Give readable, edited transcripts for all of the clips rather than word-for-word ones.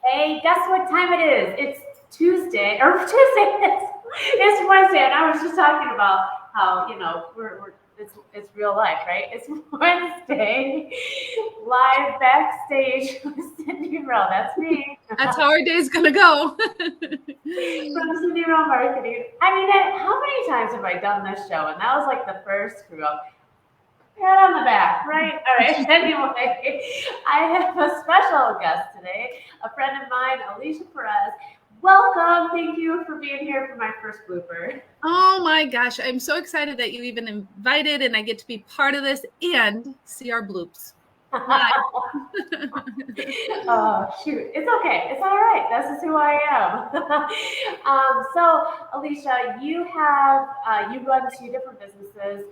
Hey, guess what time it is? It's Tuesday, or it's Wednesday, and I was just talking about how we're it's real life, right? It's Wednesday, live backstage with Cindy Rowe. That's me. That's how our day's gonna go. From Cindy Rowe Marketing. I mean, how many times have I done this show? And that was like the first screw up. Pat on the back, right? All right. Anyway, I have a special guest today, a friend of mine, Alicia Perez. Welcome. Thank you for being here for my first blooper. Oh my gosh, I'm so excited that you even invited and I get to be part of this and see our bloops. Oh, shoot. It's okay. It's all right. This is who I am. So, Alicia, you run two different businesses.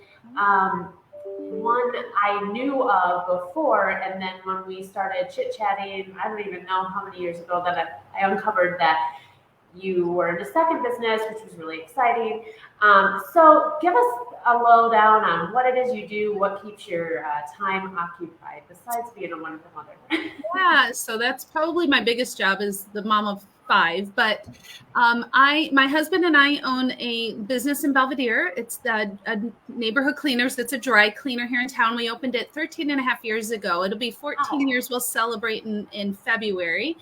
One I knew of before, and then when we started chit-chatting, I don't even know how many years ago that I uncovered that you were in a second business, which was really exciting. So give us a lowdown on what it is you do, what keeps your time occupied, besides being a wonderful mother. Yeah, so that's probably my biggest job as the mom of 5. But my husband and I own a business in Belvedere. It's a neighborhood cleaners. It's a dry cleaner here in town. We opened it 13 and a half years ago. It'll be 14 years. We'll celebrate in February.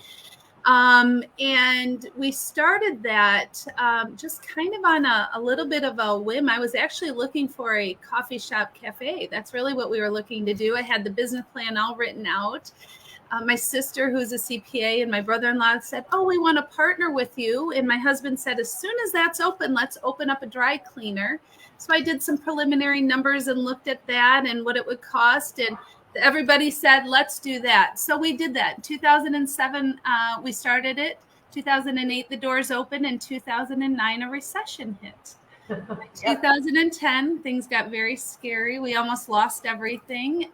And we started that just kind of on a little bit of a whim. I was actually looking for a coffee shop cafe. That's really what we were looking to do. I had the business plan all written out. My sister, who's a CPA, and my brother-in-law said, "Oh, we want to partner with you." And my husband said, "As soon as that's open, let's open up a dry cleaner." So I did some preliminary numbers and looked at that and what it would cost. And everybody said, let's do that. So we did that. 2007, we started it. 2008, the doors opened. In 2009, a recession hit. 2010, things got very scary. We almost lost everything.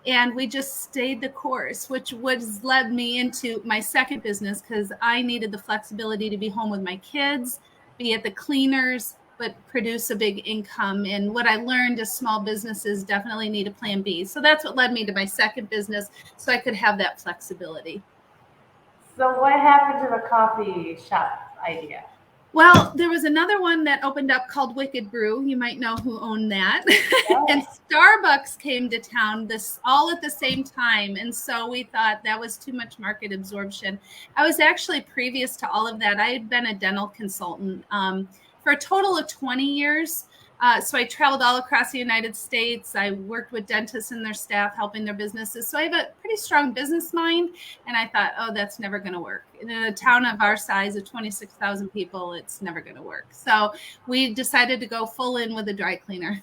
And we just stayed the course, which led me into my second business because I needed the flexibility to be home with my kids, be at the cleaners, but produce a big income. And what I learned is small businesses definitely need a plan B. So that's what led me to my second business, so I could have that flexibility. So what happened to the coffee shop idea? Well, there was another one that opened up called Wicked Brew. You might know who owned that. And Starbucks came to town all at the same time. And so we thought that was too much market absorption. I was actually, previous to all of that, I had been a dental consultant for a total of 20 years. So I traveled all across the United States. I worked with dentists and their staff, helping their businesses. So I have a pretty strong business mind. And I thought, oh, that's never going to work. In a town of our size of 26,000 people, it's never going to work. So we decided to go full in with a dry cleaner.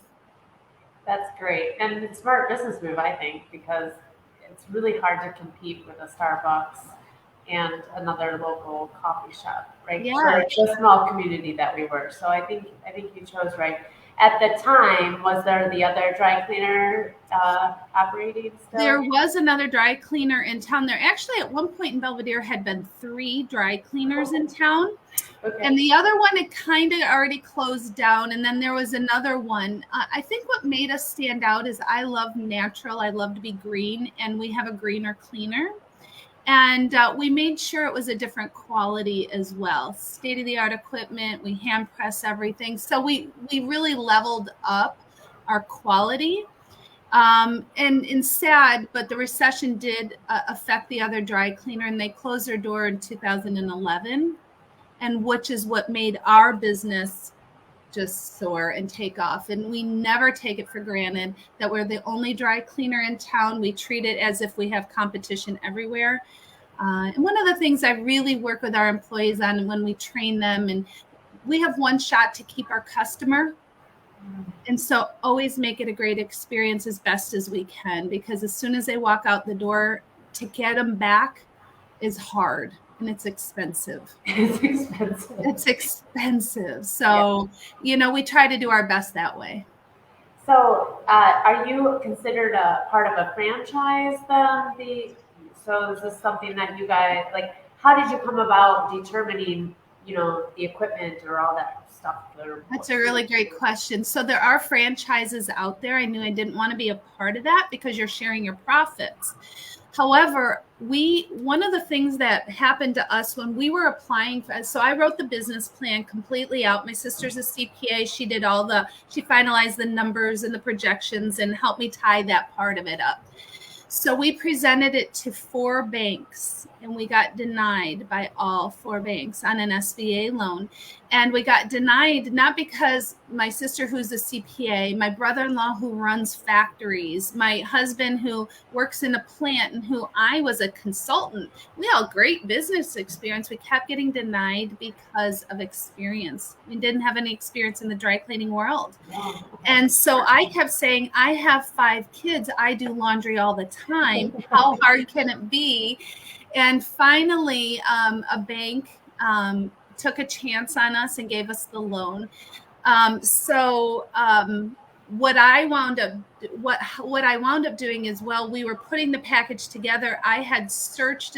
That's great. And it's a smart business move, I think, because it's really hard to compete with a Starbucks and another local coffee shop, right? Yeah. For the small community that we were. So I think you chose right. At the time, was there the other dry cleaner operating still? There was another dry cleaner in town. There actually, at one point in Belvedere, had been 3 dry cleaners in town. Okay. And the other one had kind of already closed down. And then there was another one. I think what made us stand out is I love natural. I love to be green. And we have a greener cleaner. And we made sure it was a different quality as well. State-of-the-art equipment. We hand press everything. So we really leveled up our quality. And sad, but the recession did affect the other dry cleaner, and they closed their door in 2011, and which is what made our business just soar and take off. And we never take it for granted that we're the only dry cleaner in town. We treat it as if we have competition everywhere. And one of the things I really work with our employees on when we train them, and we have one shot to keep our customer. And so always make it a great experience as best as we can, because as soon as they walk out the door, to get them back is hard. And it's expensive. It's expensive. So, we try to do our best that way. So are you considered a part of a franchise then? So is this something that you guys, how did you come about determining, the equipment or all that stuff? That's a really great question. So there are franchises out there. I knew I didn't want to be a part of that because you're sharing your profits. However, one of the things that happened to us when we were applying for, so I wrote the business plan completely out. My sister's a CPA. She finalized the numbers and the projections and helped me tie that part of it up. So we presented it to 4 banks, and we got denied by all 4 banks on an SBA loan. And we got denied not because my sister, who's a CPA, my brother-in-law who runs factories, my husband who works in a plant, and who I was a consultant. We all great business experience. We kept getting denied because of experience. We didn't have any experience in the dry cleaning world. And so I kept saying, I have 5 kids. I do laundry all the time. How hard can it be? And finally, a bank took a chance on us and gave us the loan. What I wound up doing is, while we were putting the package together, I had searched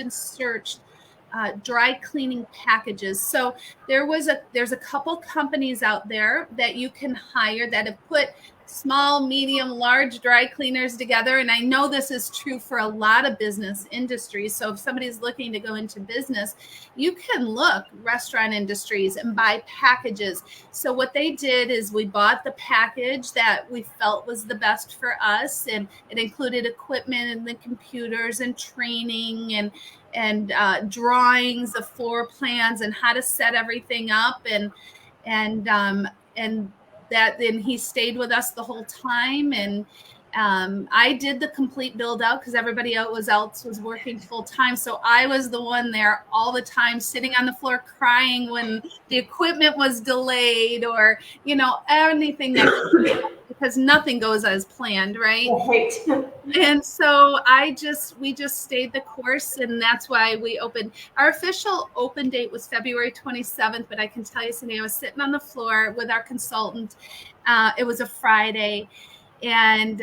dry cleaning packages. So there's a couple companies out there that you can hire that have put small, medium, large dry cleaners together. And I know this is true for a lot of business industries. So if somebody's looking to go into business, you can look restaurant industries and buy packages. So what they did is we bought the package that we felt was the best for us. And it included equipment and the computers and training and drawings of floor plans and how to set everything up. And he stayed with us the whole time. And I did the complete build out because everybody else was working full time. So I was the one there all the time, sitting on the floor crying when the equipment was delayed, or, anything because nothing goes as planned, right? Right. And so we just stayed the course, and that's why we opened. Our official open date was February 27th, but I can tell you, Cindy, I was sitting on the floor with our consultant. It was a Friday, and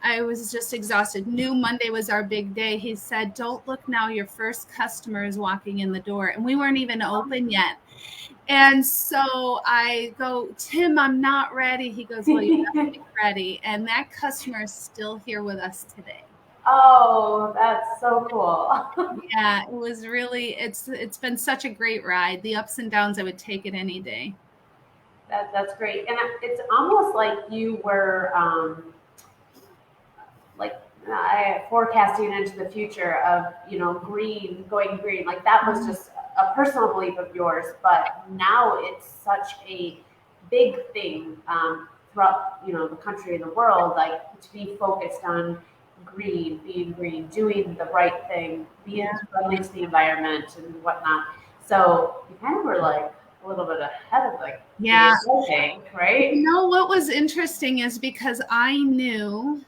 I was just exhausted. Knew Monday was our big day. He said, "Don't look now, your first customer is walking in the door." And we weren't even open yet. And so I go, "Tim, I'm not ready." He goes, "Well, you have to be ready." And that customer is still here with us today. Oh, that's so cool. Yeah, it was really, it's been such a great ride. The ups and downs, I would take it any day. That's great. And it's almost like you were forecasting into the future of, going green. Like that was just a personal belief of yours, but now it's such a big thing throughout, the country and the world, like to be focused on being green, doing the right thing, being friendly to the environment and whatnot. So you kind of were like a little bit ahead of thing, right? What was interesting is because I knew,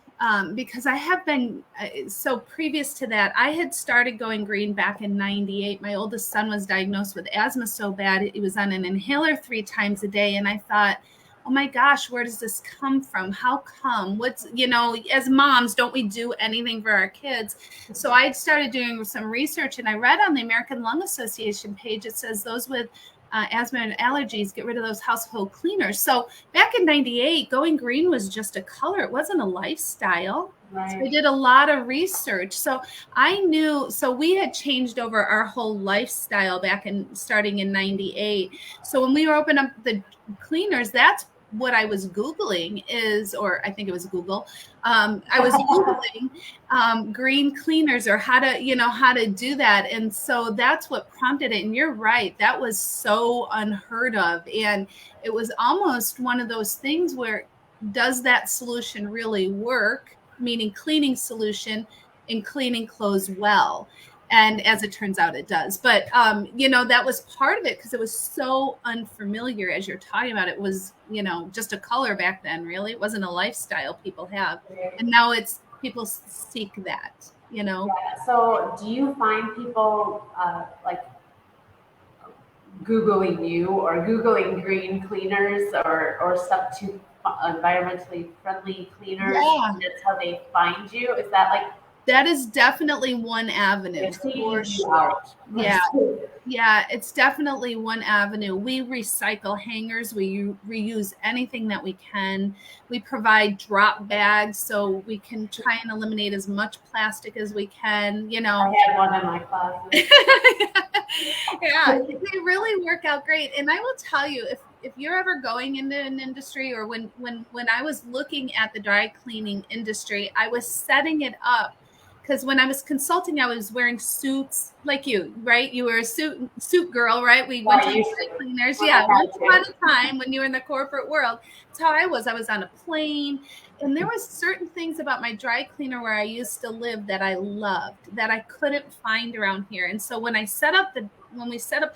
because I have been, so previous to that, I had started going green back in 98. My oldest son was diagnosed with asthma so bad, he was on an inhaler 3 times a day. And I thought, oh my gosh, where does this come from? How come? As moms, don't we do anything for our kids? So I started doing some research, and I read on the American Lung Association page, it says those with asthma and allergies, get rid of those household cleaners. So back in 98, going green was just a color. It wasn't a lifestyle. Right. So I did a lot of research. So I knew, so we had changed over our whole lifestyle starting in 98. So when we were opening up the cleaners, that's what I was Googling or I think it was Google. I was Googling green cleaners, or how to do that. And so that's what prompted it. And you're right. That was so unheard of. And it was almost one of those things where, does that solution really work? Meaning cleaning solution and cleaning clothes well. And as it turns out, it does. But, that was part of it because it was so unfamiliar, as you're talking about. It was, just a color back then, really. It wasn't a lifestyle people have. And now people seek that, Yeah. So do you find people Googling you or Googling green cleaners or stuff to environmentally friendly cleaners? Yeah. That's how they find you? Is that That is definitely one avenue. It's taking you out. Yeah. Yeah, it's definitely one avenue. We recycle hangers. We reuse anything that we can. We provide drop bags so we can try and eliminate as much plastic as we can, you know. I had one in my closet. Yeah, they really work out great. And I will tell you, if you're ever going into an industry, or when I was looking at the dry cleaning industry, I was setting it up. Because when I was consulting, I was wearing suits like you, right? You were a suit girl, right? We went to dry cleaners. Yeah, once upon a time when you were in the corporate world. That's how I was. I was on a plane. And there was certain things about my dry cleaner where I used to live that I loved, that I couldn't find around here. And so when we set up the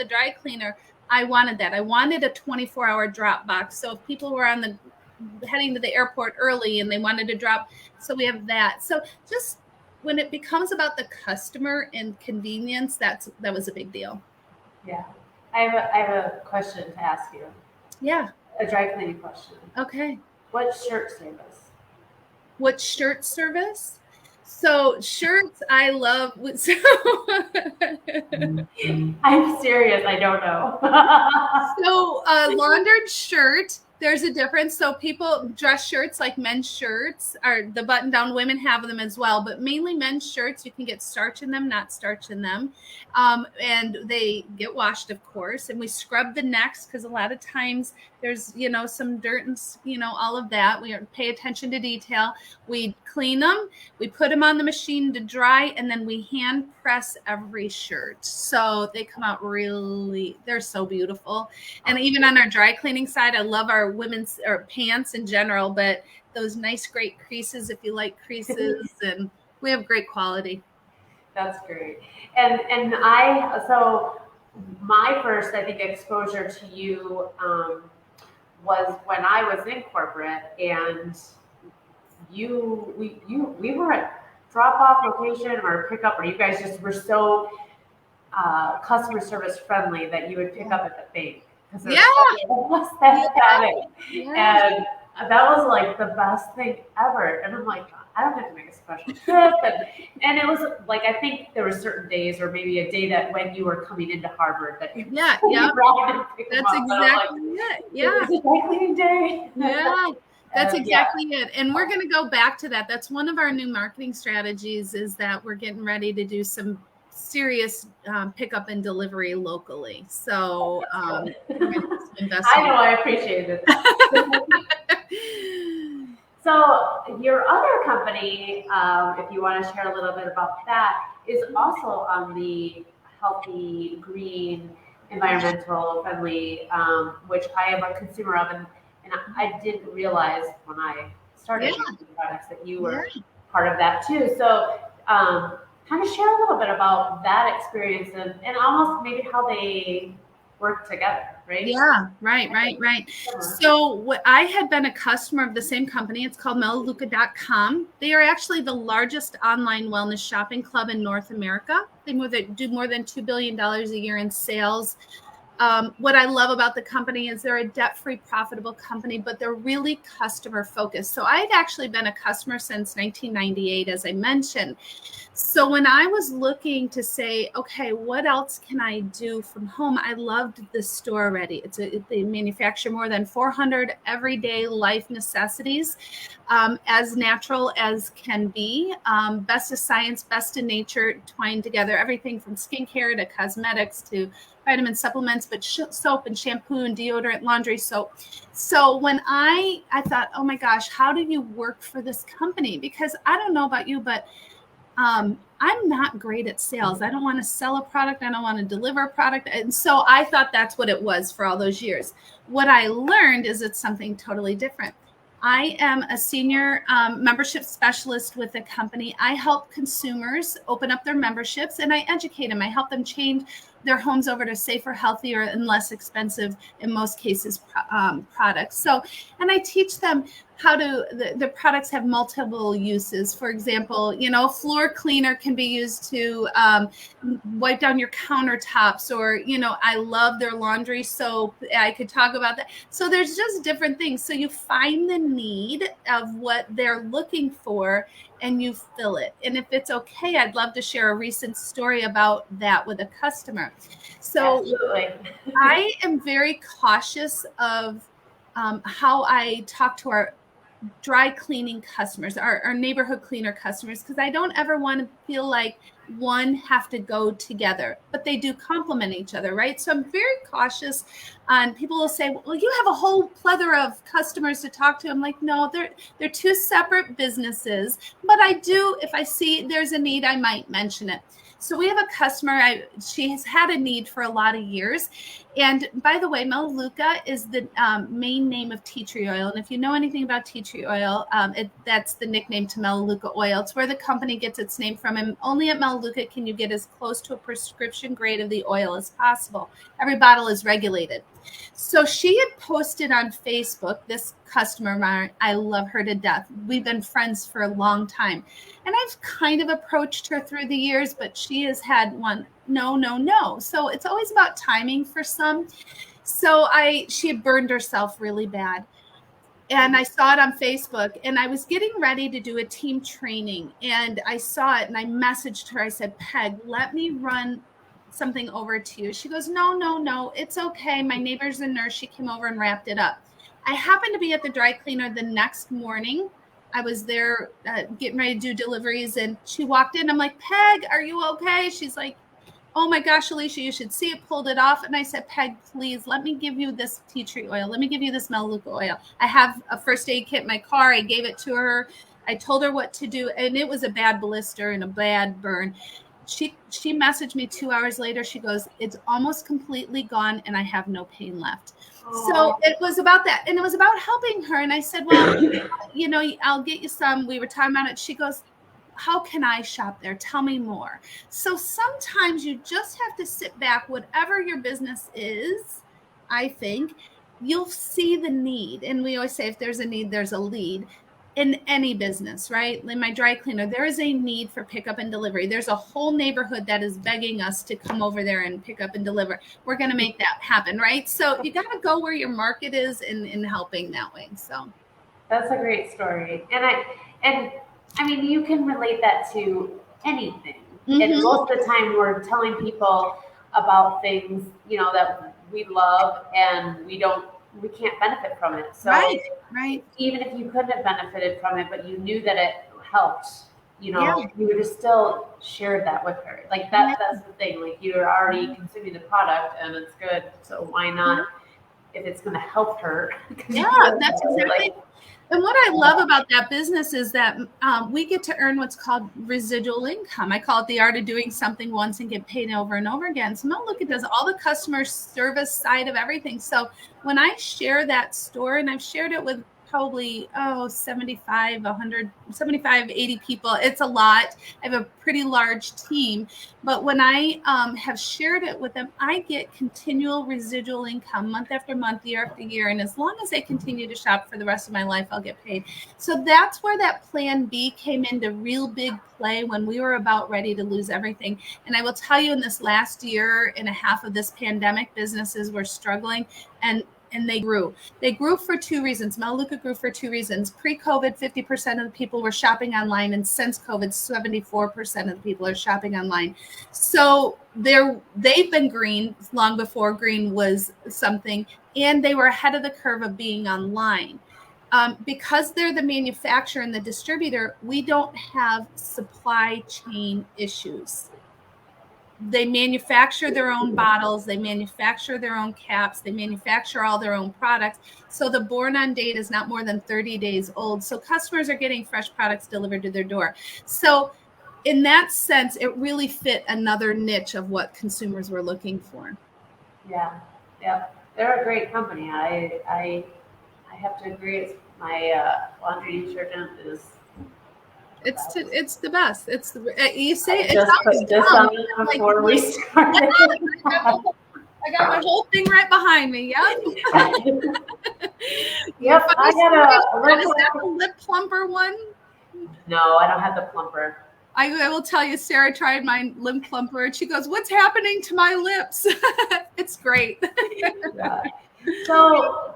dry cleaner, I wanted that. I wanted a 24-hour drop box. So if people were heading to the airport early and they wanted to drop, so we have that. So just when it becomes about the customer and convenience, that was a big deal. Yeah. I have a question to ask you. Yeah. A dry cleaning question. Okay. What shirt service? What shirt service? So shirts, I love. So I'm serious. I don't know. So laundered shirt, there's a difference. So people dress shirts, like men's shirts, or the button down, women have them as well, but mainly men's shirts. You can get starch in them, not starch in them. And they get washed, of course. And we scrub the necks because a lot of times there's, some dirt and, all of that. We pay attention to detail. We clean them. We put them on the machine to dry, and then we hand press every shirt. So they come out they're so beautiful. And even on our dry cleaning side, I love our women's or pants in general, but those nice, great creases, if you like creases, and we have great quality. That's great. And so my first, I think, exposure to you was when I was in corporate, and we were at drop-off location or pickup, or you guys just were so customer service friendly that you would pick up at the bank. Yeah. And that was like the best thing ever. And I'm like, I don't have to make a special trip. And it was like, I think there were certain days, or maybe a day that when you were coming into Harvard that you that's exactly it. Yeah. It's a dry cleaning day. Yeah. That's exactly it. And we're going to go back to that. That's one of our new marketing strategies, is that we're getting ready to do some serious pickup and delivery locally. So I know, I appreciate it. So your other company, if you want to share a little bit about that, is also on the healthy, green, environmental friendly, which I am a consumer of, and I didn't realize when I started using products that you were part of that too. So kind of share a little bit about that experience and almost maybe how they work together, right? Yeah, right. So I had been a customer of the same company. It's called Melaleuca.com. They are actually the largest online wellness shopping club in North America. They do more than $2 billion a year in sales. What I love about the company is they're a debt-free, profitable company, but they're really customer focused. So I had actually been a customer since 1998, as I mentioned. So when I was looking to say, okay, what else can I do from home? I loved the store already. They manufacture more than 400 everyday life necessities, as natural as can be. Best of science, best of nature, twined together. Everything from skincare to cosmetics to vitamin supplements, but soap and shampoo and deodorant, laundry soap. So when I thought, oh my gosh, how do you work for this company? Because I don't know about you, but I'm not great at sales. I don't want to sell a product. I don't want to deliver a product. And so I thought that's what it was for all those years. What I learned is it's something totally different. I am a senior membership specialist with the company. I help consumers open up their memberships, and I educate them. I help them change their homes over to safer, healthier, and less expensive, in most cases, products. So, and I teach them how the products have multiple uses. For example, a floor cleaner can be used to wipe down your countertops, or, I love their laundry soap. I could talk about that. So there's just different things. So you find the need of what they're looking for, and you fill it. And if it's okay, I'd love to share a recent story about that with a customer. So absolutely. I am very cautious of how I talk to our dry cleaning customers, our neighborhood cleaner customers, because I don't ever want to feel like one have to go together, but they do complement each other, right? So I'm very cautious on people will say, well, you have a whole plethora of customers to talk to. I'm like, no, they're two separate businesses, but I do, if I see there's a need, I might mention it. So we have a customer, she has had a need for a lot of years. And by the way, Melaleuca is the main name of tea tree oil. And if you know anything about tea tree oil, that's the nickname to Melaleuca oil. It's where the company gets its name from. And only at Melaleuca can you get as close to a prescription grade of the oil as possible. Every bottle is regulated. So she had posted on Facebook, this customer of mine, I love her to death. We've been friends for a long time. And I've kind of approached her through the years, but she has had one, no. So it's always about timing for some. So she had burned herself really bad. And I saw it on Facebook, and I was getting ready to do a team training, and I saw it and I messaged her. I said, Peg, let me run something over to you. She goes, no, it's okay. My neighbor's a nurse. She came over and wrapped it up. I happened to be at the dry cleaner the next morning. I was there getting ready to do deliveries, and she walked in. I'm like, Peg, are you okay? She's like, oh my gosh, Alicia, you should see it, pulled it off. And I said, Peg, please let me give you this tea tree oil. Let me give you this Melaleuca oil. I have a first aid kit in my car. I gave it to her. I told her what to do. And it was a bad blister and a bad burn. She messaged me 2 hours later. She goes, it's almost completely gone and I have no pain left. So it was about that. And it was about helping her. And I said, well, I'll get you some. We were talking about it. She goes, how can I shop there? Tell me more. So sometimes you just have to sit back, whatever your business is, I think, you'll see the need. And we always say if there's a need, there's a lead. In any business, right? In my dry cleaner, there is a need for pickup and delivery. There's a whole neighborhood that is begging us to come over there and pick up and deliver. We're going to make that happen, right? So you got to go where your market is in helping that way. So that's a great story. And I mean, you can relate that to anything. Mm-hmm. And most of the time we're telling people about things, that we love and we can't benefit from it. So right. Even if you couldn't have benefited from it, but you knew that it helped, you would have still shared that with her. Like that's the thing. Like you're already consuming the product and it's good. So why not, if it's going to help her? Yeah, that's exactly. And what I love about that business is that we get to earn what's called residual income. I call it the art of doing something once and get paid over and over again. So Melaleuca does all the customer service side of everything. So when I share that story, and I've shared it with probably 75, 80 people. It's a lot. I have a pretty large team. But when I have shared it with them, I get continual residual income month after month, year after year. And as long as they continue to shop for the rest of my life, I'll get paid. So that's where that plan B came into real big play when we were about ready to lose everything. And I will tell you, in this last year and a half of this pandemic, businesses were struggling and they grew. They grew for two reasons. Melaleuca grew for two reasons. Pre-COVID, 50% of the people were shopping online. And since COVID, 74% of the people are shopping online. So they've been green long before green was something. And they were ahead of the curve of being online. Because they're the manufacturer and the distributor, we don't have supply chain issues. They manufacture their own bottles, they manufacture their own caps, they manufacture all their own products. So the born on date is not more than 30 days old. So customers are getting fresh products delivered to their door. So in that sense, it really fit another niche of what consumers were looking for. Yeah. They're a great company. I have to agree. It's my laundry detergent is. It's the best. It's you say it sounds dumb. Before we started. I got my whole thing right behind me. Yep. Yep. I had is that the lip plumper one? No, I don't have the plumper. I will tell you, Sarah tried my lip plumper and she goes, "What's happening to my lips?" It's great. Yeah. So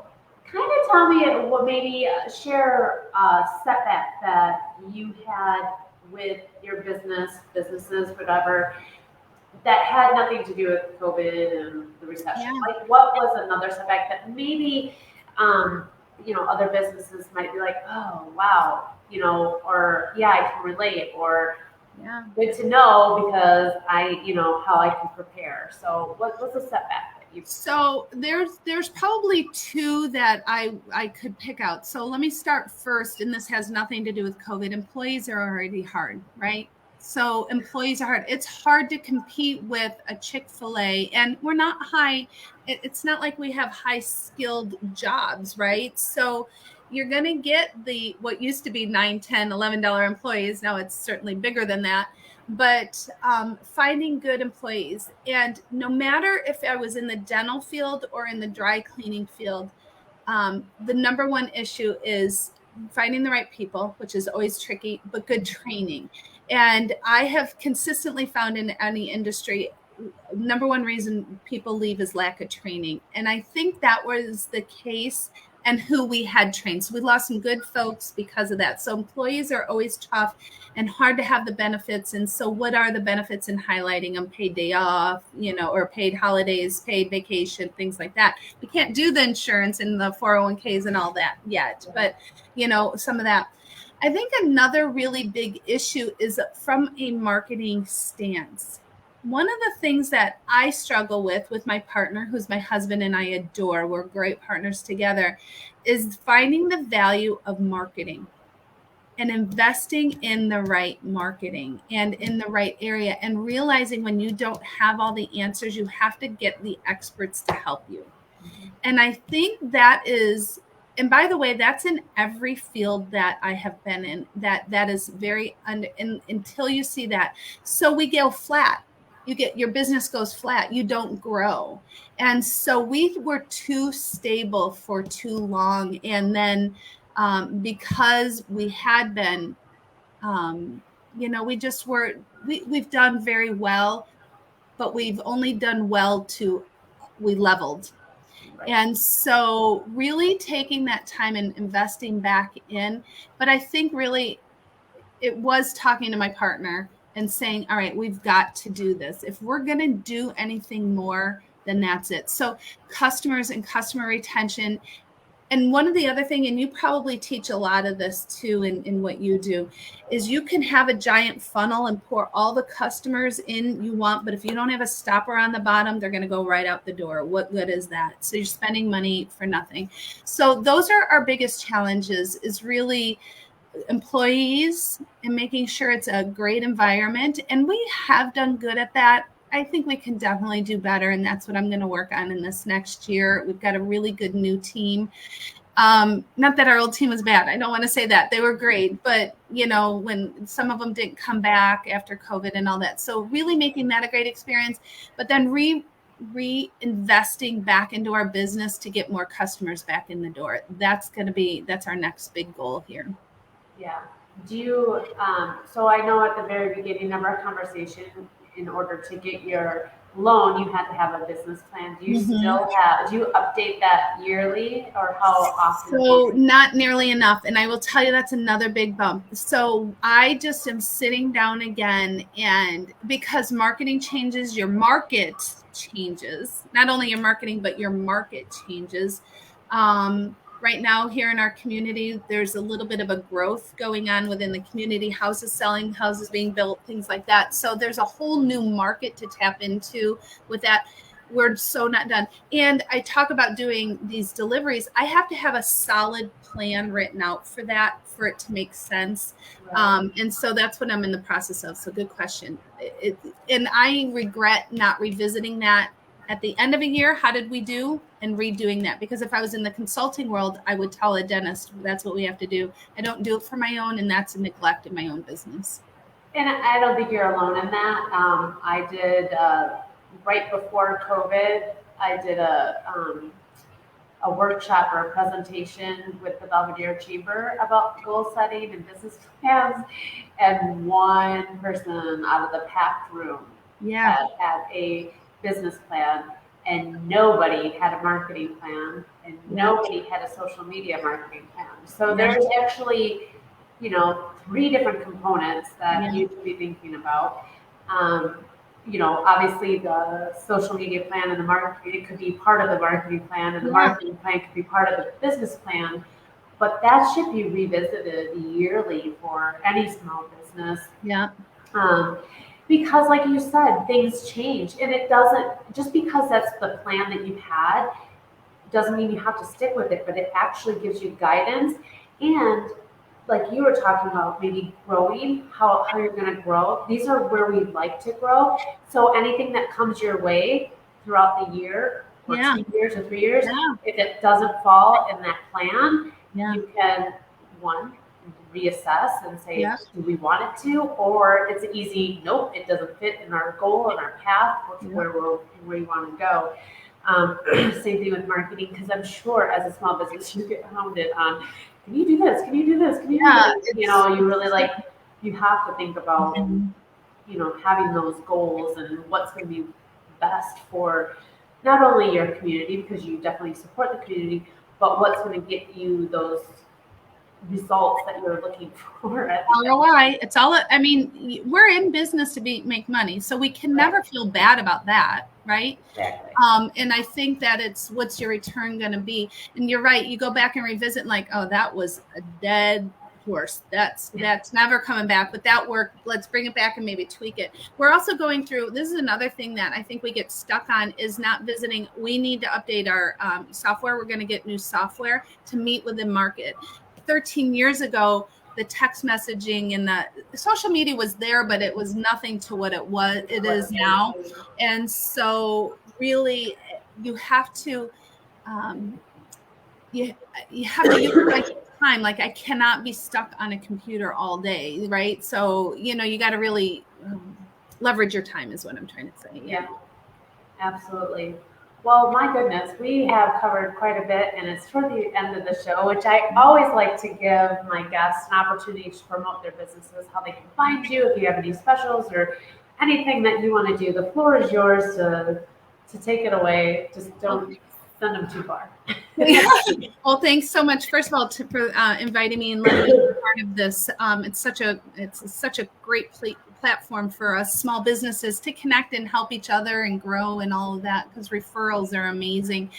kind of tell me what maybe share a setback that you had with your businesses, whatever, that had nothing to do with COVID and the recession. Yeah. Like, what was another setback that maybe, other businesses might be like, oh, wow, or yeah, I can relate, or Yeah. good to know because how I can prepare. So what's a setback that you? So there's probably two that I could pick out. So let me start first, and this has nothing to do with COVID. Employees are already hard, right? So employees are hard. It's hard to compete with a Chick-fil-A, and we're not high. It's not like we have high skilled jobs, right? So you're going to get what used to be $9, $10, $11 employees. Now it's certainly bigger than that. But finding good employees, and no matter if I was in the dental field or in the dry cleaning field, the number one issue is finding the right people, which is always tricky, but good training. And I have consistently found in any industry, number one reason people leave is lack of training. And I think that was the case, and who we had trained. So we lost some good folks because of that. So employees are always tough and hard to have the benefits. And so what are the benefits in highlighting them? Paid day off, or paid holidays, paid vacation, things like that. We can't do the insurance and the 401ks and all that yet, but some of that. I think another really big issue is from a marketing stance. One of the things that I struggle with my partner, who's my husband and I adore, we're great partners together, is finding the value of marketing and investing in the right marketing and in the right area, and realizing when you don't have all the answers, you have to get the experts to help you. And I think that is, and by the way, that's in every field that I have been in, that is very until you see that. So we go flat. Your business goes flat. You don't grow. And so we were too stable for too long. And then because we had been, we just we've done very well, but we've only done well we leveled. Right. And so really taking that time and investing back in, but I think really it was talking to my partner and saying, all right, we've got to do this. If we're going to do anything more, then that's it. So customers and customer retention. And one of the other thing, and you probably teach a lot of this too in what you do, is you can have a giant funnel and pour all the customers in you want, but if you don't have a stopper on the bottom, they're going to go right out the door. What good is that? So you're spending money for nothing. So those are our biggest challenges, is really employees and making sure it's a great environment. And we have done good at that. I think we can definitely do better. And that's what I'm going to work on in this next year. We've got a really good new team. Not that our old team was bad. I don't want to say that. They were great. But, when some of them didn't come back after COVID and all that. So really making that a great experience, but then reinvesting back into our business to get more customers back in the door. That's our next big goal here. Yeah. Do you, so I know at the very beginning of our conversation, in order to get your loan, you had to have a business plan. Do you still do you update that yearly, or how often? So not nearly enough. And I will tell you, that's another big bump. So I just am sitting down again, and because marketing changes, your market changes, not only your marketing, but your market changes. Right now here in our community, there's a little bit of a growth going on within the community, houses selling, houses being built, things like that. So there's a whole new market to tap into with that. We're so not done. And I talk about doing these deliveries. I have to have a solid plan written out for that, for it to make sense. Right. And so that's what I'm in the process of. So good question. And I regret not revisiting that at the end of a year. How did we do? And redoing that, because if I was in the consulting world, I would tell a dentist that's what we have to do. I don't do it for my own, and that's a neglect of my own business. And I don't think you're alone in that. I did right before COVID. I did a workshop or a presentation with the Belvedere Chamber about goal setting and business plans, and one person out of the packed room had a business plan. and nobody had a marketing plan, and nobody had a social media marketing plan. So there's actually, 3 different components that you should be thinking about. Obviously the social media plan and the marketing, it could be part of the marketing plan, and the marketing plan could be part of the business plan, but that should be revisited yearly for any small business. Yeah. Because like you said, things change, and it doesn't, just because that's the plan that you've had, doesn't mean you have to stick with it, but it actually gives you guidance. And like you were talking about, maybe growing, how you're going to grow. These are where we like to grow. So anything that comes your way throughout the year, or 2 years or 3 years, if it doesn't fall in that plan, you can, one, reassess and say, do we want it to? Or it's an easy, nope, it doesn't fit in our goal and our path, where you want to go. Same thing with marketing, because I'm sure as a small business, you get hounded on, can you do this? Can you do this? Can you do this? You really you have to think about, having those goals and what's going to be best for not only your community, because you definitely support the community, but what's going to get you those results that you're looking for. ROI. It's all, I mean, we're in business to make money, so we can never feel bad about that. Right. Exactly. And I think that it's, what's your return going to be? And you're right. You go back and revisit and like, oh, that was a dead horse. That's never coming back, but that worked. Let's bring it back and maybe tweak it. We're also going through, this is another thing that I think we get stuck on, is not visiting. We need to update our software. We're going to get new software to meet with the market. 13 years ago, the text messaging and the social media was there, but it was nothing to what it is now. And so really you have to, you have to use time. Like, I cannot be stuck on a computer all day. Right. So, you got to really leverage your time is what I'm trying to say. Yeah, absolutely. Well, my goodness, we have covered quite a bit, and it's toward the end of the show, which I always like to give my guests an opportunity to promote their businesses, how they can find you, if you have any specials or anything that you want to do. The floor is yours to take it away. Just don't send them too far. Well, thanks so much. First of all, for inviting me and letting me be part of this. It's such a great platform for us small businesses to connect and help each other and grow and all of that, because referrals are amazing.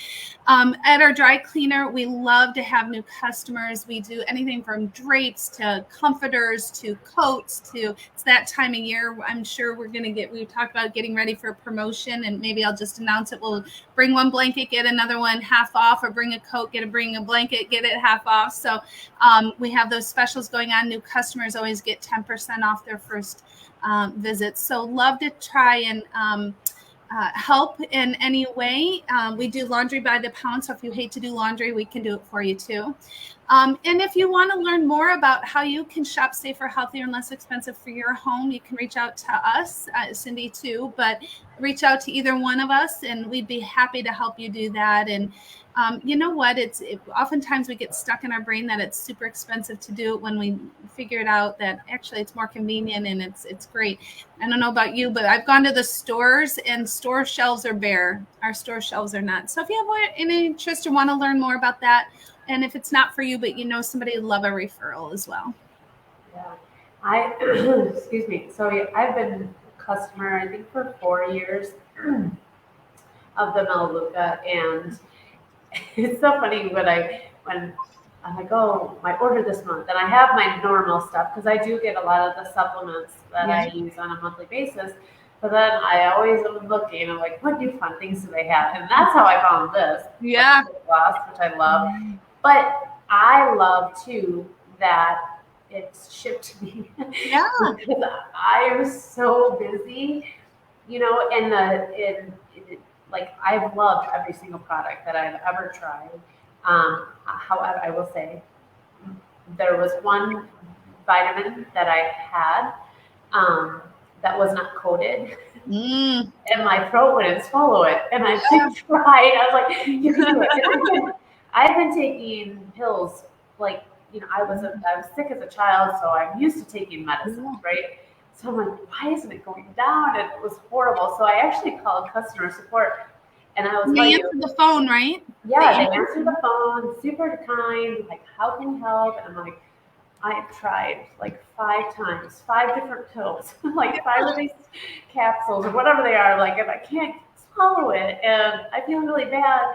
At our dry cleaner, we love to have new customers. We do anything from drapes to comforters to coats to, it's that time of year. I'm sure we talked about getting ready for a promotion, and maybe I'll just announce it. We'll bring one blanket, get another one half off, or bring a coat, bring a blanket, get it half off. So we have those specials going on. New customers always get 10% off their first visits. So love to try and help in any way. We do laundry by the pound. So if you hate to do laundry, we can do it for you too. And if you want to learn more about how you can shop safer, healthier, and less expensive for your home, you can reach out to us, Cindy too, but reach out to either one of us and we'd be happy to help you do that. And you know what? Oftentimes we get stuck in our brain that it's super expensive to do it, when we figure it out that actually it's more convenient and it's great. I don't know about you, but I've gone to the stores and store shelves are bare. Our store shelves are not. So if you have any interest or want to learn more about that, and if it's not for you, but somebody would love a referral as well. Yeah, excuse me. So I've been a customer, I think, for 4 years of the Melaleuca, and it's so funny when I'm like, oh, my order this month, and I have my normal stuff, because I do get a lot of the supplements that I use on a monthly basis. But then I always am looking, I'm like, what new fun things do they have? And that's how I found this. Yeah. Which I love. But I love too that it's shipped to me. Yeah. Because I am so busy, like, I've loved every single product that I've ever tried. However, I will say there was one vitamin that I had that was not coated, and my throat wouldn't swallow it. And I tried. I was like, you can do it. I've been taking pills, like, I was sick as a child, so I'm used to taking medicine, right? So I'm like, why isn't it going down? And it was horrible. So I actually called customer support, And I will tell They you, answered the phone, right? yeah, they answered the phone, super kind, like, how can we help? And I'm like, I tried like 5 times, 5 different pills, like 5 of these capsules or whatever they are, like, and I can't swallow it, and I feel really bad.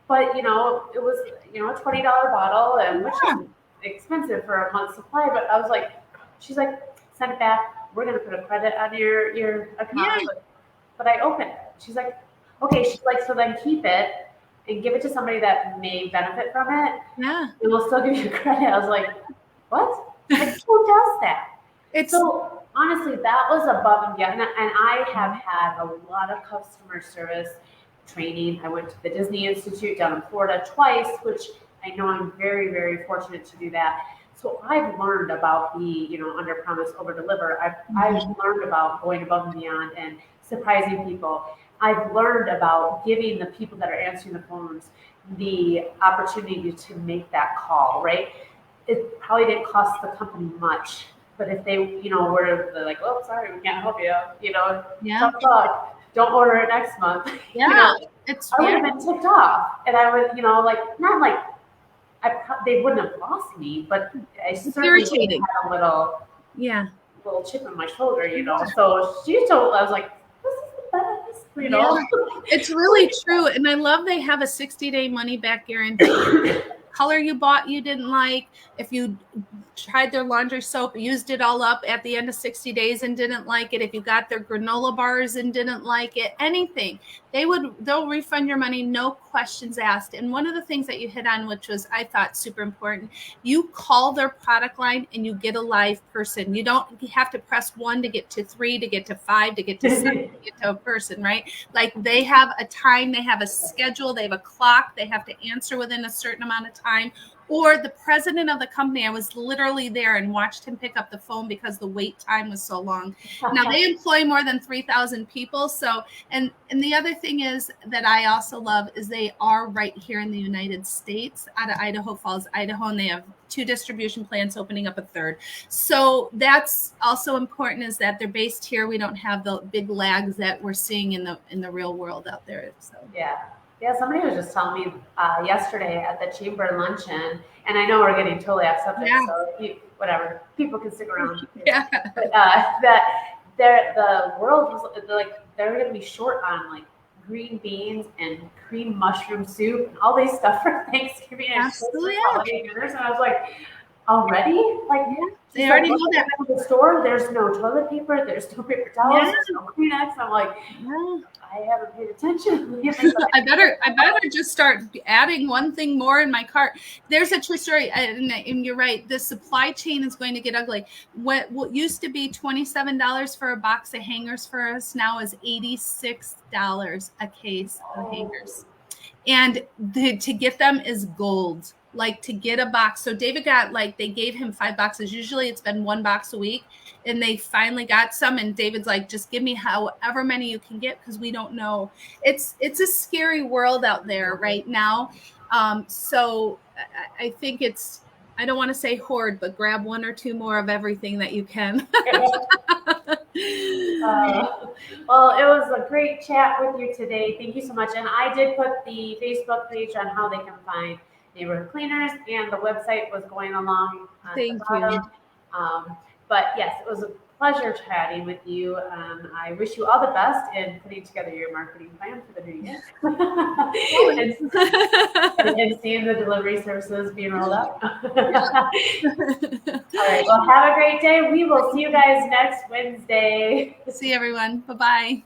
But it was a $20 bottle, and which Yeah. is expensive for a month's supply. But I was like, she's like, send it back. We're gonna put a credit on your account. Yeah. But I opened it. She's like, okay. She's like, so then keep it and give it to somebody that may benefit from it, Yeah. and we'll still give you credit. I was like, what? Like, who does that? So honestly, that was above and beyond. And I have had a lot of customer service training. I went to the Disney Institute down in Florida twice, which I know I'm very, very fortunate to do that. So I've learned about the, under promise, over deliver. I've learned about going above and beyond and surprising people. I've learned about giving the people that are answering the phones the opportunity to make that call, right? It probably didn't cost the company much, but if they, were like, oh, sorry, we can't help you, tough luck, don't order it next month. Yeah, I would have been ticked off, and I would, not like they wouldn't have lost me, but I certainly had a little chip on my shoulder, So I was like, this is the best, It's really true, and I love they have a 60-day money back guarantee. Color you bought you didn't like, if you tried their laundry soap, used it all up at the end of 60 days and didn't like it, if you got their granola bars and didn't like it, anything, they'll refund your money, no questions asked. And one of the things that you hit on, which was, I thought, super important, you call their product line and you get a live person. You don't have to press 1 to get to 3, to get to 5, to get to 7, to get to a person, right? Like, they have a time, they have a schedule, they have a clock, they have to answer within a certain amount of time. Or the president of the company, I was literally there and watched him pick up the phone because the wait time was so long. Now, they employ more than 3,000 people. So, and the other thing is that I also love is they are right here in the United States out of Idaho Falls, Idaho, and they have 2 distribution plants, opening up a 3rd. So that's also important, is that they're based here. We don't have the big lags that we're seeing in the real world out there. So Yeah, somebody was just telling me yesterday at the chamber luncheon, and I know we're getting totally off subject, so whatever, people can stick around. But that the world was like, they're going to be short on like green beans and cream mushroom soup and all these stuff for Thanksgiving and holiday dinners, and I was like, already? Like, they already know that. At the store, there's no toilet paper, there's no paper towels, there's no Kleenex. I'm like, I haven't paid attention. I better just start adding one thing more in my cart. There's a true story, and you're right. The supply chain is going to get ugly. What used to be $27 for a box of hangers for us now is $86 a case of hangers, and to get them is gold. Like, to get a box. So David got, they gave him 5 boxes. Usually it's been 1 box a week, and they finally got some. And David's like, just give me however many you can get, because we don't know. It's a scary world out there right now. So I think I don't want to say hoard, but grab 1 or 2 more of everything that you can. Well, it was a great chat with you today. Thank you so much. And I did put the Facebook page on how they can find neighborhood cleaners, and the website was going along. Thank you. But yes, it was a pleasure chatting with you. I wish you all the best in putting together your marketing plan for the new year and seeing the delivery services being rolled out. All right. Well, have a great day. We will see you guys next Wednesday. See everyone. Bye-bye.